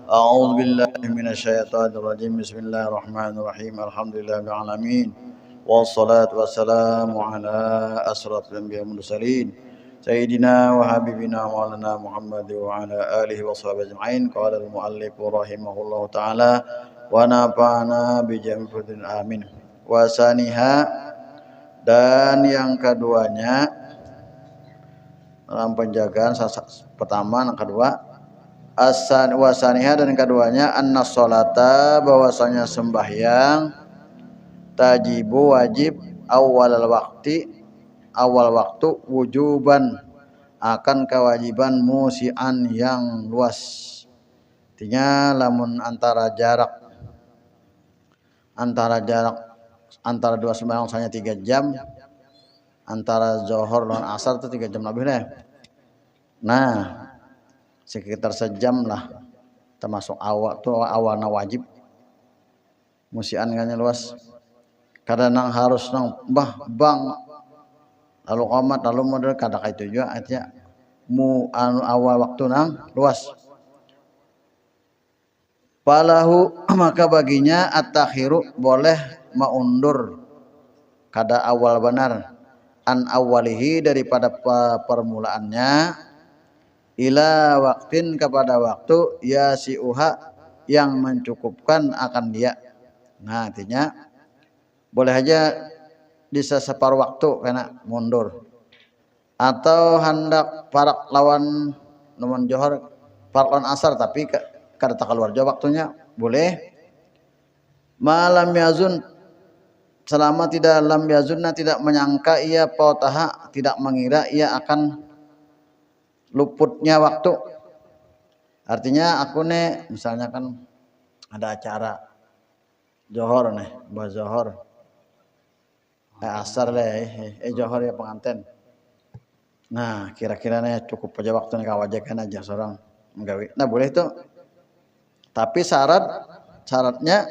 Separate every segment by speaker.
Speaker 1: أعوذ بالله من الشيطان الرجيم. بسم الله الرحمن الرحيم. الحمد لله رب العالمين والصلاة والسلام على أشرف الأنبياء والمرسلين سيدنا وحبيبنا مولانا محمد وعلى آله وصحبه أجمعين. قال المؤلف رحمه الله تعالى ونفعنا بجميع الدين آمين. Wasaniha, dan yang keduanya dalam penjagaan pertama, yang kedua wasaniha, dan keduanya anna sholata, bahwasanya sembahyang tajibu wajib awal waktu wujuban akan kewajiban musian yang luas. Artinya lamun antara dua sembahyang misalnya 3 jam, antara zuhur dan asar itu 3 jam lebih deh. Nah, sekitar sejam lah, termasuk awalnya wajib musian kan luas. Kadang harus bang lalu qomat lalu model kadang itu juga artinya awal waktu nang luas. Falahu, maka baginya at-takhiru, boleh maundur kada awal benar an awalihi, daripada permulaannya, ila waktin, kepada waktu, ya siuha, yang mencukupkan akan dia. Nah, artinya boleh aja di separuh waktu kena mundur, atau hendak parak lawan lawan johor, parak lawan asar, tapi kada keluar jauh waktunya, boleh. Malam yazun, selama tidak lam yazunna, tidak menyangka ia pautaha, tidak mengira ia akan luputnya waktu. Artinya aku nih misalnya kan ada acara johor nih, bah johor asar deh, johor ya pengantin. Nah, kira-kira nih cukup aja waktu nih, kawajakan aja seorang menggawi. Nah, boleh tuh. Tapi syaratnya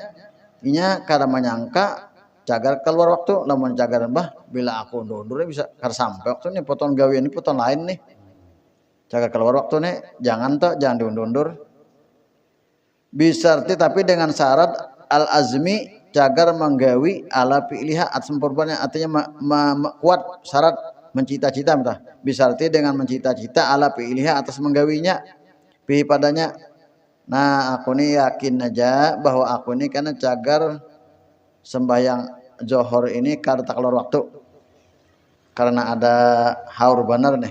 Speaker 1: inya kada menyangka cagar keluar waktu. Lamun cagar bah bila aku undur bisa kada sampai waktu nih, potong gawe ini potong lain nih. Cagar keluar waktu nih, jangan diundur-undur. Bisa tapi dengan syarat al-azmi, cagar menggawi ala fi'liha, atas sempurnanya, artinya kuat syarat mencita-cita. Bisa dengan mencita-cita ala fi'liha, atas menggawinya fi padanya. Nah, aku nih yakin aja bahwa aku nih karena cagar sembahyang johor ini kada keluar waktu karena ada haur benar nih,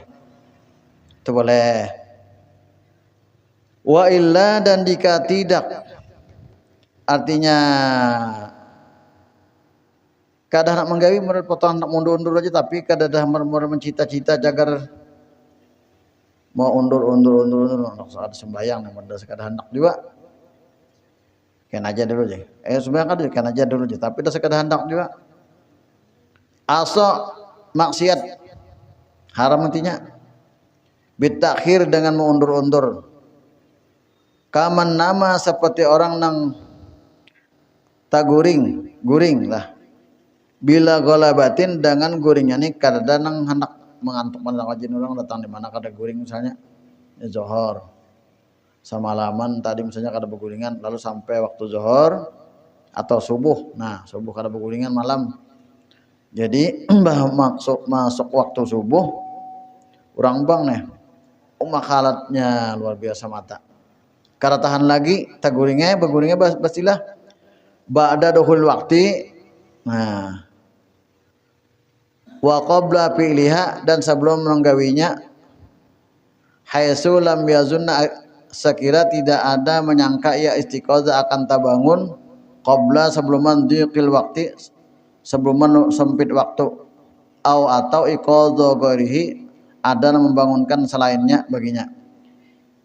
Speaker 1: itu boleh. Wa illa, dan jika tidak, artinya kada nak menggawi menurut potongan nak mundur-undur aja, tapi kada dah mencita-cita jagar mau undur saat sembahyang, ada sekadar hendak juga kan aja dulu aja. Sembahyang kan aja dulu aja, tapi dah sekadar hendak juga. Aso maksiat haram intinya. Bitakhir, dengan mengundur-undur. Kaman nama, seperti orang nang guring lah. Bila golabatin, dengan guringnya nih kada nang hendak mengantuk wajin orang datang di mana kada guring, misalnya ya zohor semalaman tadi misalnya kada berguringan, lalu sampai waktu zohor atau subuh, nah subuh kada berguringan malam, jadi masuk waktu subuh orang bang nih makalatnya luar biasa mata, kada tahan lagi berguringnya pastilah ba'da dukhul waktu. Nah, wa qabla fi'liha, dan sebelum menggawinya, haitsu lam yazunna, sekira tidak ada menyangka ia istiqoza akan tabangun, qabla, sebelum mandhiqil waktu, sebelum sempit waktu, atau iqadha ghairihi, ada membangunkan selainnya baginya.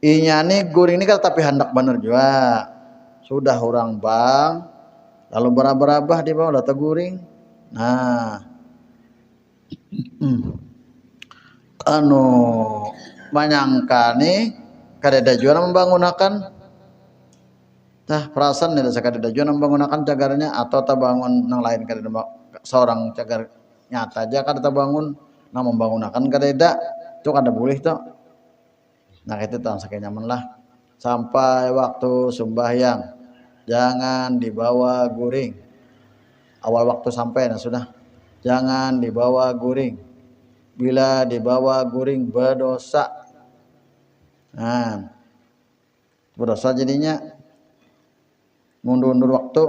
Speaker 1: Inya nih guring ini kan tapi hendak bener juga, sudah orang bang lalu berabah di bawah data guring. Nah, menyangka nih kada jual membangunakan perasaan nih kada jual membangunakan cagarnya, atau bangun nang lain kada seorang cagar nyata aja kada bangun nang membangunakan kada itu kada boleh tuh. Nah, itu tang sakit nyaman lah. sampai waktu sembahyang. Jangan dibawa guring. Awal waktu sampai, nah sudah. Jangan dibawa guring. Bila dibawa guring berdosa. Nah, berdosa jadinya mundur-mundur waktu.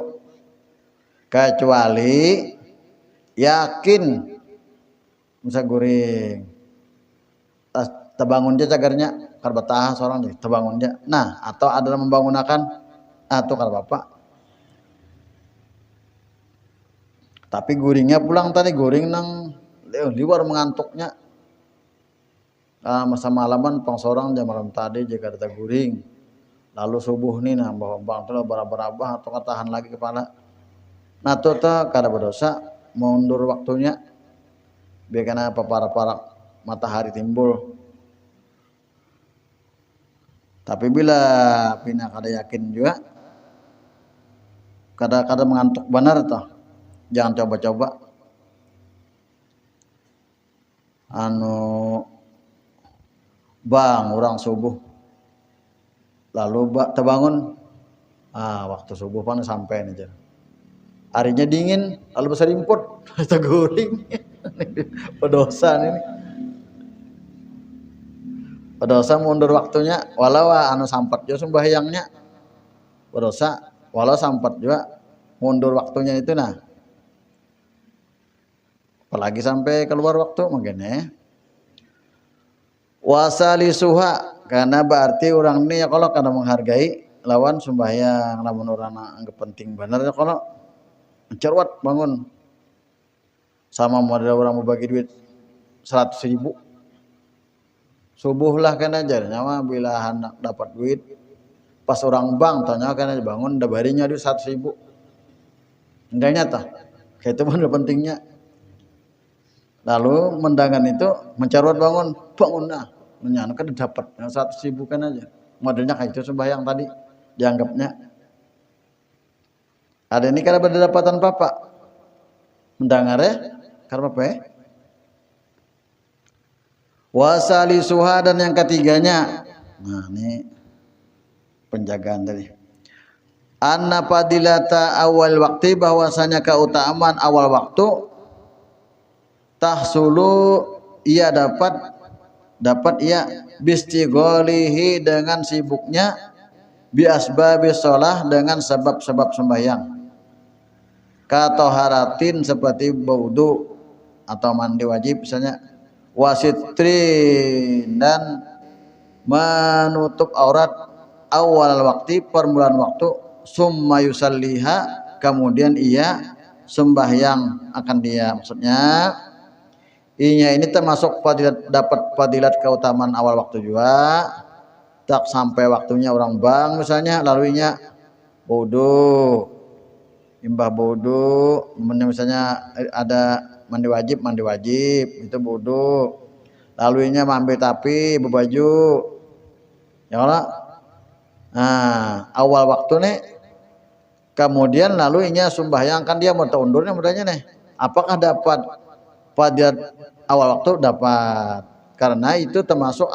Speaker 1: Kecuali yakin bisa guring. Terbangun dia cagarnya karbetah seorang nih terbangun dia. Nah, atau ada membangunakan atau kalau bapak. Tapi guringnya pulang tadi guring nang liwar mengantuknya. Masa malaman pang seorang jam malam tadi jika ada guring. Lalu subuh nih nah bawa bang tuh berabah atau tahan lagi kepala. Nah tuh kada berdosa mundur waktunya. Biar kena paparak matahari timbul. Tapi bila pina kada yakin juga, kada mengantuk benar toh, jangan coba-coba. Bang, orang subuh, lalu terbangun, waktu subuh pan sampai nih. Harinya dingin, lalu besar imput, guring, berdosa ini. Berdosa mundur waktunya walau sampat juga sembahyangnya berdosa walau sampat juga mundur waktunya itu nah apalagi sampai keluar waktu mungkin wasali suha karena berarti orang ini ya kalau kada menghargai lawan sembahyang lawan orang anggap penting benar ya kalau cerwat bangun sama model orang mau bagi duit 100.000 subuh lah kan aja nyawa bila anak dapat duit pas orang bank tanya kan aja bangun udah barinya duit 100.000 enggak nyata kayak itu benar pentingnya lalu mendangan itu mencarut bangun nah menyana kan dapat 100.000 kan aja modelnya kayak itu sembahyang tadi dianggapnya ada ini karena berdapatan papa mendengar karena apa wasali suha dan yang ketiganya nah ini penjagaan tadi anna fadilata awal waktu bahwasanya keutamaan awal waktu tahsulu ia dapat ia bistigholihi dengan sibuknya bi asbabis shalah dengan sebab-sebab sembahyang katoharatin seperti wudu atau mandi wajib misalnya wasitrin dan menutup aurat awal waktu permulaan waktu summa yusalliha kemudian ia sembahyang akan dia maksudnya ini termasuk dapat fadilat keutamaan awal waktu juga tak sampai waktunya orang bang misalnya lalu inya wudu imbah wudu misalnya ada mandi wajib itu wudu lalu inya mambe tapi berbaju ya Allah awal waktu nih kemudian lalu inya sembahyang kan dia mau undurnya mudahnya nih apakah dapat fadilat awal waktu dapat karena itu termasuk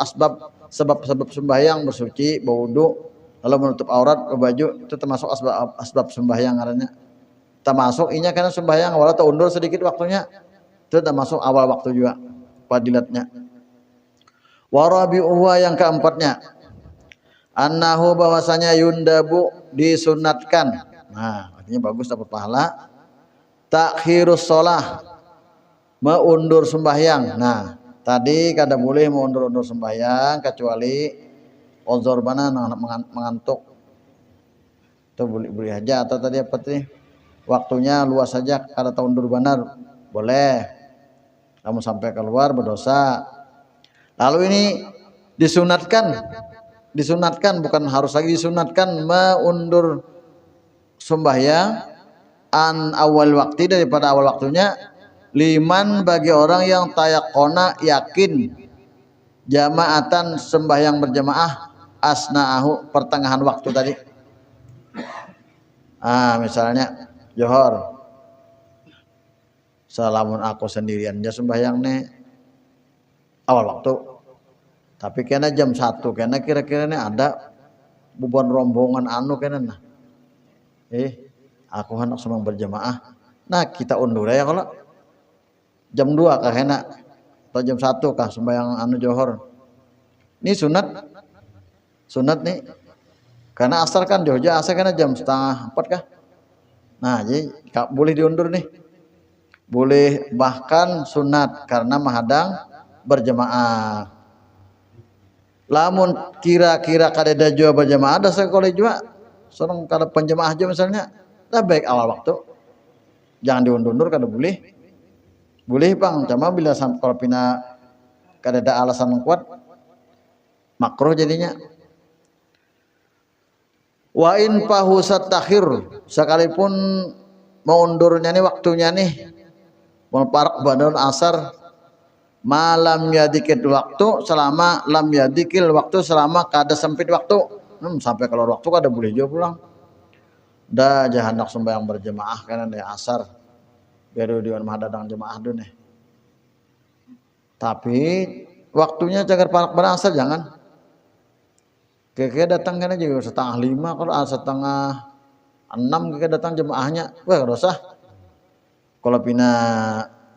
Speaker 1: sebab sembahyang bersuci berwudu lalu menutup aurat berbaju itu termasuk asbab sembahyang karena termasuk inya karena sembahyang walau undur sedikit waktunya itu termasuk awal waktu juga fadilatnya warabi'uha yang keempatnya annahu bahwasanya yundabu disunatkan nah artinya bagus dapat pahala takhirus shalah meundur sembahyang nah tadi kada boleh meundur sembahyang kecuali uzur bana mengantuk itu boleh aja atau tadi apa tadi waktunya luas saja kada undur benar boleh kamu sampai keluar berdosa lalu ini disunatkan bukan harus lagi disunatkan meundur sembahyang an awal waktu daripada awal waktunya liman bagi orang yang tayakona yakin jamaatan sembahyang berjamaah asna'ahu pertengahan waktu tadi misalnya johor salamun aku sendirian aja sembahyang nih awal waktu tapi kena jam 1 kena kira-kira nih ada beban rombongan anu kenan nah. Aku hendak semang berjamaah. Nah, kita undur ya kalau jam 2 kah enak atau jam 1 kah sembahyang anu johor. Ini sunat. Sunat nih. Karena asar kan Jogja asar kan jam setengah 4 kah. Nah, jadi boleh diundur nih. Boleh bahkan sunat karena menghadang berjamaah. Lamun kira-kira kadeda jua berjamaah ada sekolah jua. Seorang kalau penjamaah aja misalnya, lah baik awal waktu. Jangan diundur-undur kada boleh. Boleh bang, cuma bila kalau pina kadeda alasan yang kuat, makruh jadinya. Wa in pahusat takhir, sekalipun mau undurnya nih waktunya nih, mau parak badal asar, malam yadikil waktu selama lam yadikil waktu selama kada sempit waktu. Sampai keluar waktu kada boleh juga pulang. Dah jangan hendak sembahyang berjemaah kan ada asar. Biar diwan mahadadang jemaah dulu nih. Tapi waktunya cagar parak berasar jangan. Kayak datang kan aja setengah 5 kalau setengah 6 kayak datang jemaahnya. Wah kada usah. Kalau pina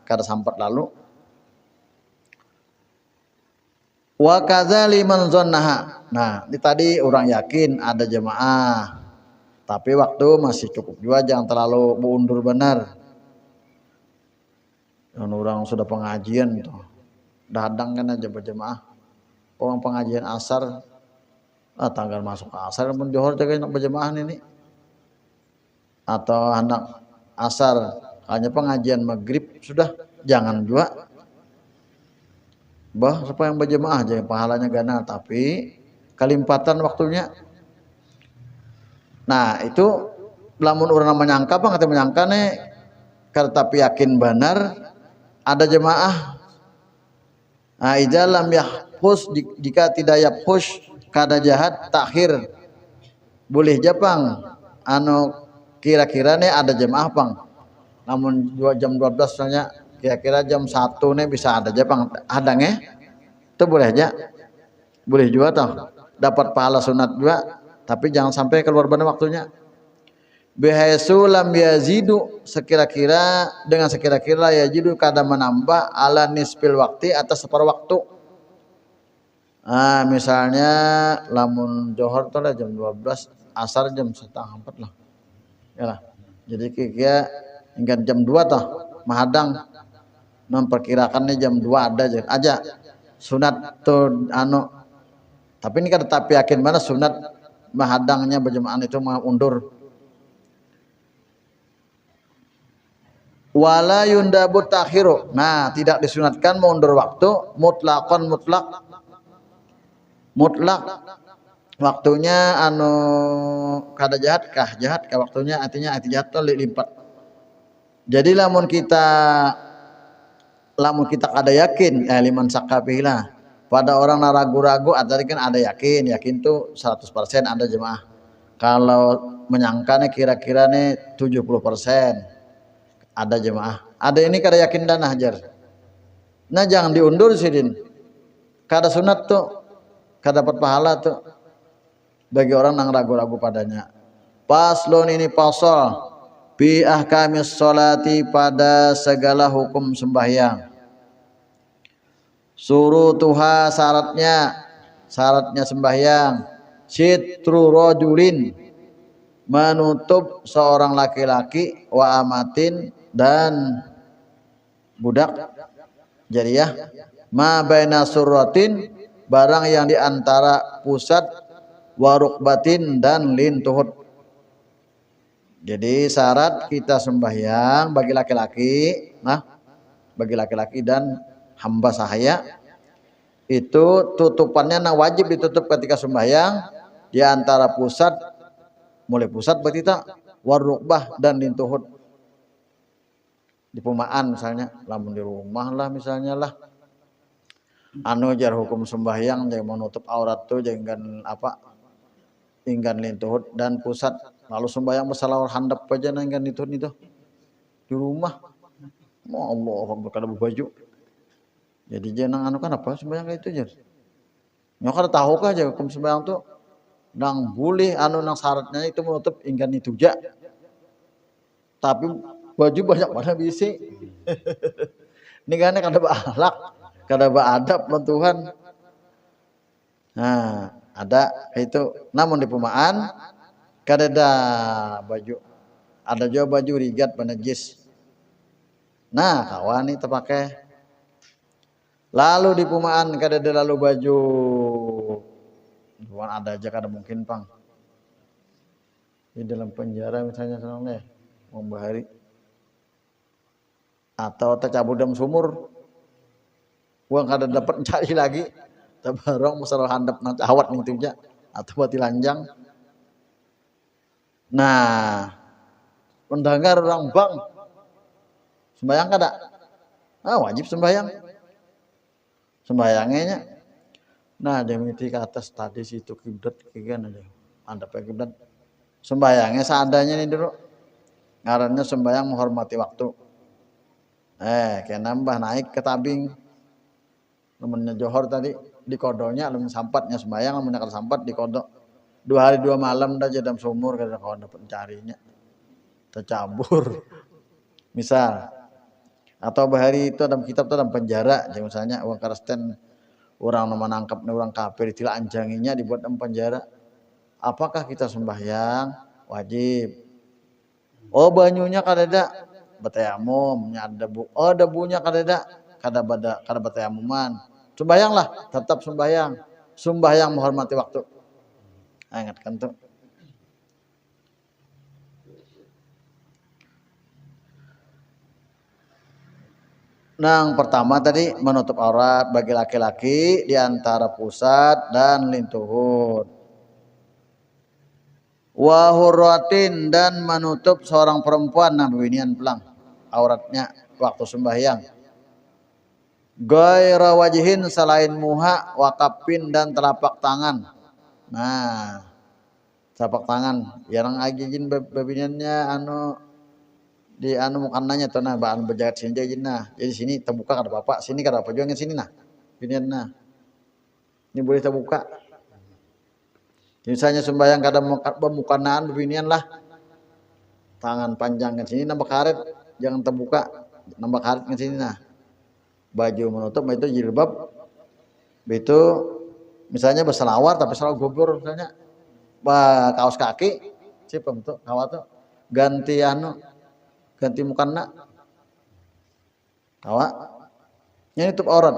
Speaker 1: kada sampat lalu. Wa kadzali man zannaha. Nah, ini tadi orang yakin ada jemaah. Tapi waktu masih cukup juga, jangan terlalu mundur benar. Dan orang sudah pengajian tuh. Dadang kan aja berjemaah. Orang pengajian asar tanggal masuk ke asar pun johor jaga nak berjemaah ini. Atau anak asar hanya pengajian maghrib sudah jangan juga. Bah supaya yang berjemaah aja pahalanya gana tapi kalimpatan waktunya. Nah itu lamun orang menyangka bang atau menyangka nih tapi yakin benar ada jemaah. Nah idza lam yahfuz jika tidak yahfuz kada jahat takhir boleh japang anu kira-kira nih ada jemaah bang. Namun jam 12 misalnya kira-kira jam 1 nih bisa ada japang hadangnya itu boleh aja. Boleh juga toh dapat pahala sunat juga tapi jangan sampai keluar benar waktunya. Bihaisu lam yazidu sekira-kira dengan sekira-kira yazidu kada menambah ala nisfil waktu atas separuh waktu. Misalnya lamun johor tuh lah jam 12 asar jam setengah 4 lah. Yalah. Jadi kira hingga jam 2 toh mahadang memperkirakannya jam 2 ada aja. Sunat tuh anu tapi ini kan tapi yakin mana sunat mahadangnya berjemaah itu mau undur. Wala yundabu takhiru. Nah, tidak disunatkan mundur waktu mutlakon mutlak. Waktunya anu kada jahat kah waktunya artinya arti jahat tuh lipat. Jadi lamun kita kada yakin liman sakabihlah pada orang ragu-ragu tadi kan ada yakin tuh 100% ada jemaah. Kalau menyangka nih kira-kira nih 70% ada jemaah. Ada ini kada yakin dan hajar. Nah jangan diundur sidin. Kada sunat tuh, kada dapat pahala tuh. Bagi orang yang ragu-ragu padanya. Paslon ini pasal bi ahkamis sholati pada segala hukum sembahyang. Surutuha syaratnya sembahyang. Sitru rajulin menutup seorang laki-laki wa amatin dan budak jariyah ma baina surratin barang yang diantara pusat warukbatin dan lintuhut. Jadi syarat kita sembahyang bagi laki-laki dan hamba sahaya itu tutupannya wajib ditutup ketika sembahyang di antara pusat mulai pusat berarti tak warukbah dan lintuhut. Di pemaan misalnya lamun di rumah lah misalnya lah anu jar hukum sembahyang jangan menutup aurat tuh jangan inggan lintuhut dan pusat lalu sembahyang bersalawat handap aja inggan lintuhut itu di rumah mau Allah berkada baju jadi jangan anu kan apa sembahyang kayak itu jar nyok kada tahu kah aja hukum sembahyang tuh nang boleh anu nang syaratnya itu menutup inggan itu ja. Tapi baju banyak mana bisi. Ini kan kada berakhlak, kada beadab lan Tuhan. Nah, ada itu. Namun di pemaan kada ada baju. Ada juga baju rigat penajis. Nah, kawan ini terpakai. Lalu di pemaan kada ada lalu baju. Tuhan ada aja kada mungkin pang. Di dalam penjara misalnya senang deh, membahari. Atau tercabut dalam sumur. Uang kada dapat cari lagi. Tabarong masalah handap nang cawat nih tuja atau bati lanjang. Nah, mendengar orang bang sembayang kada? Wajib sembayang. Sembayangnya. Nah, dia mesti ke atas tadi situ kiblat kigan aja. Handap kiblat. Sembayangnya seadanya nih dulu. Ngarannya sembayang menghormati waktu. Kayak nambah naik ke tabing. Namanya johor tadi di kodonya, lamun sampatnya sembayang, lamun kada sampat di kodok. 2 hari 2 malam dah dalam sumur kada kawan dapat mencarinya. Tercabur. Misal atau bahari itu dalam kitab itu dalam penjara, misalnya uang karasten orang menangkap orang kafir tidak anjanginya dibuat dalam penjara. Apakah kita sembahyang? Wajib. Oh banyunya kada ada batayamum, nya ada debu. Oh debunya kada ada kada batayamuman. Sembayanglah, tetap sembayang. Sembayang menghormati waktu. Ingatkan tuh. Nang pertama tadi menutup aurat bagi laki-laki di antara pusat dan lintuhun. Wa hurratin dan menutup seorang perempuan nah binian pelang auratnya waktu sembahyang. Gaira wajihin selain muha wakapin dan telapak tangan. Nah, telapak tangan yang agijin babinannya anu di anu mukananya tuh nah bahan berjagat sini jadi nah. Jadi sini terbuka kada apa-apa, sini kada apa juga sini nah. Binian nah. Ini boleh terbuka. Misalnya sembahyang kada pemukanaan binian lah. Tangan panjang ke sini nambah karet, jangan terbuka, nambah karet ke sini nah. Baju menutup itu jilbab itu misalnya berselawar tapi selawar gugur misalnya kaos kaki siapa bentuk kawat tuh ganti mukana kawat ini tutup aurat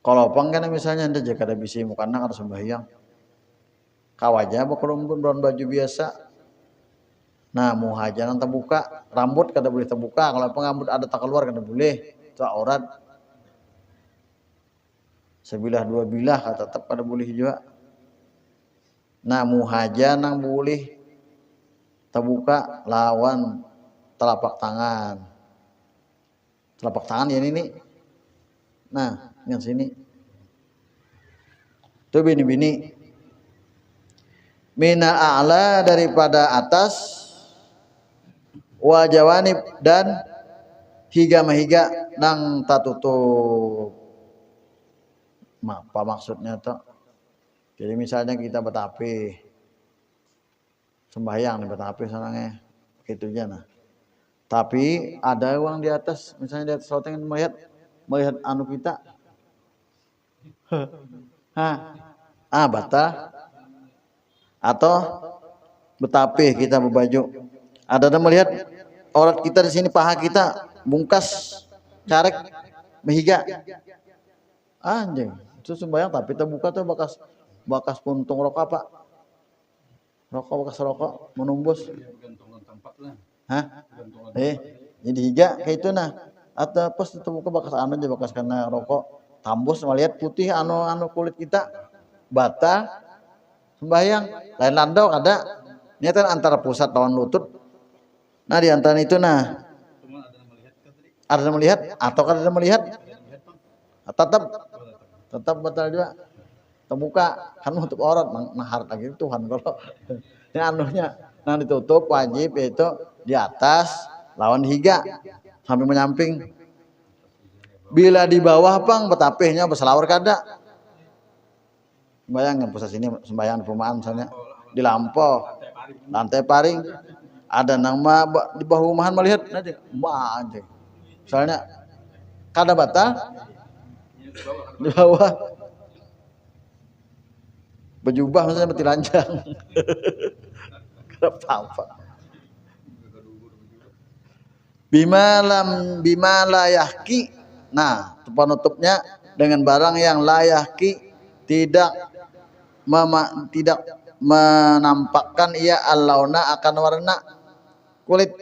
Speaker 1: kalau pangkan misalnya anda jaga ada bisi mukana kada sembahyang kawatnya berkerumpun daun baju biasa. Nah, muhajaran terbuka, rambut kada boleh terbuka. Kalau pengrambut ada tak keluar kada boleh. Itu aurat. Sebilah dua bilah tetap kada boleh juga. Nah, muhajaran boleh terbuka lawan telapak tangan. Telapak tangan yang ini. Nah, yang sini. Itu bini-bini. Mina a'la daripada atas. Wajawanib dan higa mahiga nang tatutup. Apa maksudnya tuh? Jadi misalnya kita betapi sembahyang nih betapi sanangnya gitu aja nah. Tapi ada uang di atas, misalnya di atas loteng melihat anu kita. Batal. Atau betapi kita berbaju. Ada melihat aurat kita di sini paha kita bungkas carek mehiga anjing itu sembahyang tapi terbuka tuh bakas puntung rokok apa bekas rokok menumbus jadi higa kayak itu nah atau pas terbuka bakas anu aja bakas karena rokok tambus melihat putih anu kulit kita bata sembahyang lain landau ada ini kan antara pusat lawan lutut. Nah di antara itu nah ada melihat atau kan ada melihat tetap batal juga terbuka kan untuk aurat mahar lagi Tuhan kalau ini anunya nah ditutup wajib yaitu di atas lawan higa sampai menyamping bila di bawah pang betapihnya berselawar kada Bayangkan pusat sini sembahyang di perumahan misalnya di lampau lantai paring ada nama di bawah rumahan melihat aja aja misalnya kada batal di bawah berjubah misalnya mati lanjang kada apa bimala yahki. Nah, penutupnya dengan barang yang layahki tidak tidak menampakkan ia al-launa akan warna kulit.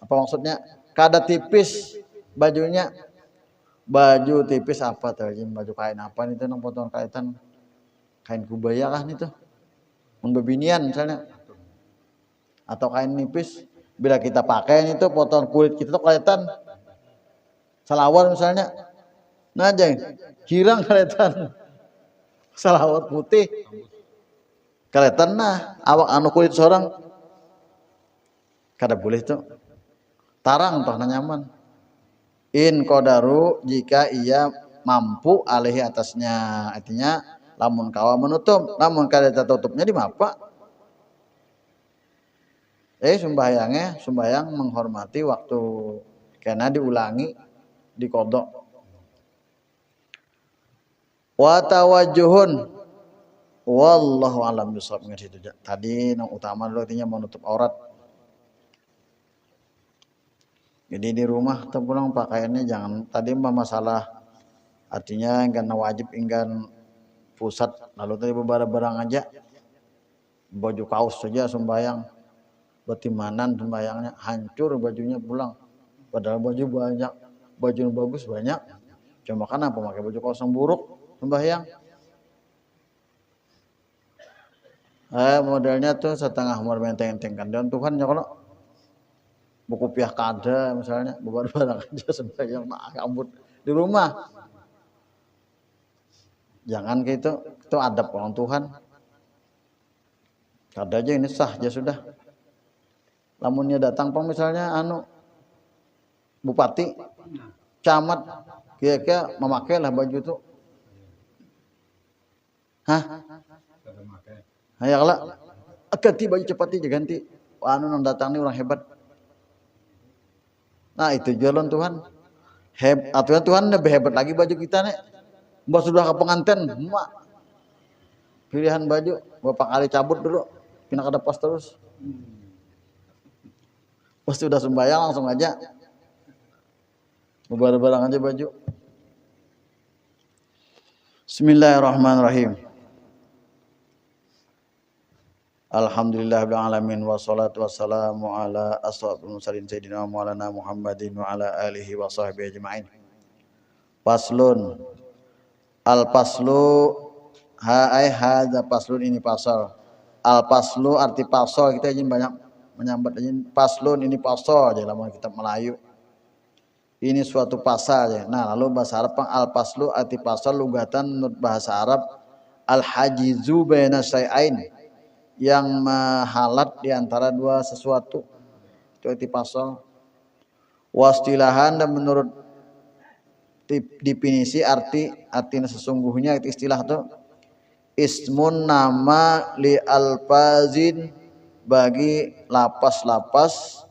Speaker 1: Apa maksudnya? Kada tipis bajunya. Baju tipis apa tuh? Baju kain apa nih tuh nang potongan kaitan kain kubaya kah nih tuh? Membebinian misalnya. Atau kain nipis bila kita pakai itu potongan kulit kita tuh kelihatan salawar misalnya. Nah, aja hirang kelihatan salawar putih. Kelihatan nah awak anu kulit seorang kada boleh tuh tarang toh nyaman in kodaru jika ia mampu alih atasnya artinya lamun kawa menutup lamun kada tutupnya di mapa sembahyang menghormati waktu kena diulangi dikodok wa tawajjuhun wallahu alam bisawab. Situ tadi yang utama dulu artinya menutup aurat. Jadi di rumah terpulang pakaiannya jangan tadi masalah artinya enggan wajib enggan pusat lalu tadi beberapa barang aja baju kaos saja sembayang betimanan sembayangnya hancur bajunya pulang padahal baju banyak baju yang bagus banyak cuma kan apa pakai baju kaos yang buruk sembayang. Modelnya tuh setengah umur menteng-mentengkan dan Tuhan ya kalau buku piah kada misalnya beberapa barang aja sembahyang ampun di rumah jangan gitu itu adab orang Tuhan kada aja ini sah aja sudah lamunnya datang pun misalnya bupati camat kira-kira memakai lah baju itu ya kalau ganti baju cepat aja ganti nang datang nih orang hebat. Nah itu jalan Tuhan aturan Tuhan lebih hebat lagi baju kita nih mbak sudah ke pengantin mak pilihan baju beberapa kali cabut dulu pindah ke depan terus pas sudah sembahyang langsung aja barang aja baju. Bismillahirrahmanirrahim. Alhamdulillahirabbil alamin wassalatu wassalamu ala asrofil mursalin sayyidina maulana Muhammadin wa ala alihi wa sahbihi ajmain. Faslun al paslu hadza paslun ini pasal. Al paslu arti pasal kita izin banyak menyambat izin paslun ini pasal aja dalam kitab Melayu. Ini suatu pasal ya. Nah, lalu bahasa Arab al paslu arti pasal lugatan menurut bahasa Arab al hajizu baina syai'ain yang menghalat di antara dua sesuatu itu arti pasal. Wastilahan dan menurut definisi artinya sesungguhnya itu istilah itu ismun nama li alfazin bagi lapas-lapas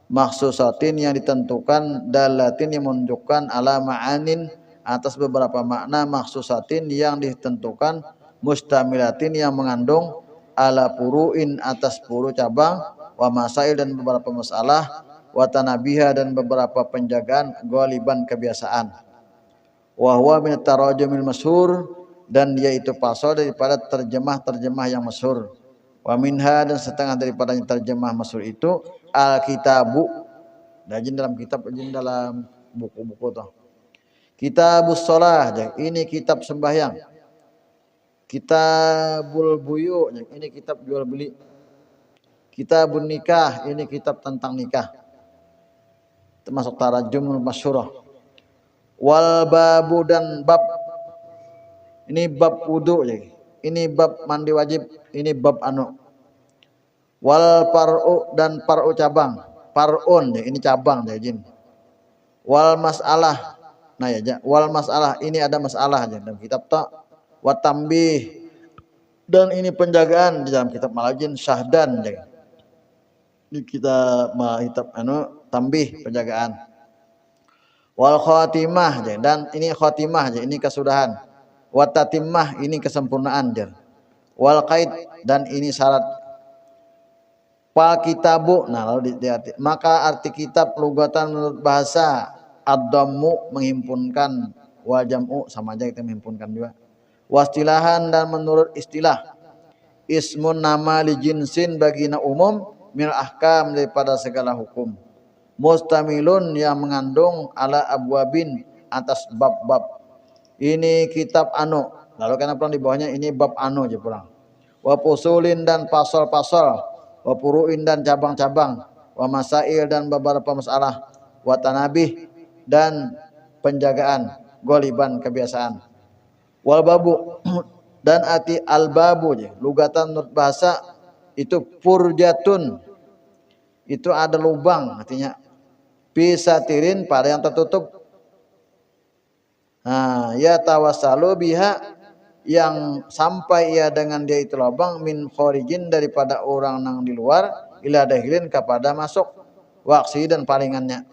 Speaker 1: maksusatin yang ditentukan dalatin yang menunjukkan ala ma'anin atas beberapa makna maksusatin yang ditentukan mustamilatin yang mengandung ala furu'in atas furu cabang wa masail dan beberapa masalah wa tanabiha dan beberapa penjagaan ghaliban kebiasaan wa huwa min tarajumil masyhur dan yaitu pasal daripada terjemah-terjemah yang masyhur wa minha dan setengah daripada terjemah masyhur itu al-kitabu dalam kitab dalam buku-buku tuh kitabus shalah ini kitab sembahyang. Kitabul buyu ini kitab jual beli. Kitabun nikah ini kitab tentang nikah. Termasuk tarajumul masyhurah. Wal babu dan bab ini bab wudu ini bab mandi wajib ini bab wal par'u dan par'u cabang par'un ini cabang jin. Wal masalah nah ya wal masalah ini ada masalah dalam kitab tak watambih Dan ini penjagaan di dalam kitab Malajin syahdan jaga. Di kitab kitab tambih penjagaan. Wal khatimah jaga. Dan ini khatimah jaga, ini kesudahan. Wa tatimah ini kesempurnaan jaga. Wal qaid dan ini syarat. Fal kitabu, nah lalu maka arti kitab lugatan menurut bahasa ad-dhammu menghimpunkan, wal jam'u sama aja kita menghimpunkan juga. Wastilahan dan menurut istilah ismun nama li jinsin bagina umum mil ahkam daripada segala hukum. Mustamilun yang mengandung ala abwabin atas bab-bab. Ini kitab anu. Lalu kenapa di bawahnya ini bab anu aja pulang. Wa fusulin dan pasal-pasal. Wa puru'in dan cabang-cabang, wa masail dan beberapa masalah, wa tanabih dan penjagaan, goliban kebiasaan. Wal babu dan arti al babu lugatan menurut bahasa itu furjatun, itu ada lubang artinya, pisatirin pada yang tertutup. Nah, ya tawassalu biha yang sampai ia dengan dia itu lubang min khorijin daripada orang nang di luar ila dahilin kepada masuk waksi dan palingannya.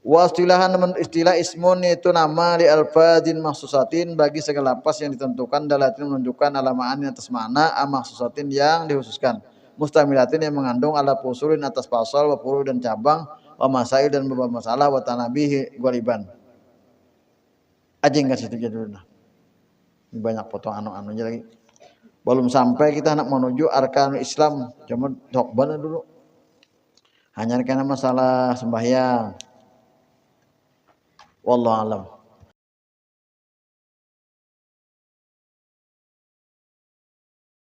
Speaker 1: Wastilahan istilah ismun itu nama li alfazin maksusatin bagi segala lafaz yang ditentukan dalatin menunjukkan alamaan atas makna maksusatin yang dihususkan. Mustamilatin yang mengandung ala pusulin atas pasal wa furu dan cabang wa masail dan beberapa masalah wa tanabihi goliban. Ajeng kasih itu dulu nah. Banyak potong anu-anunya lagi. Belum sampai kita nak menuju arkanul Islam. Cuma dokban dulu. Hanya karena masalah sembahyang. Wallahu alam.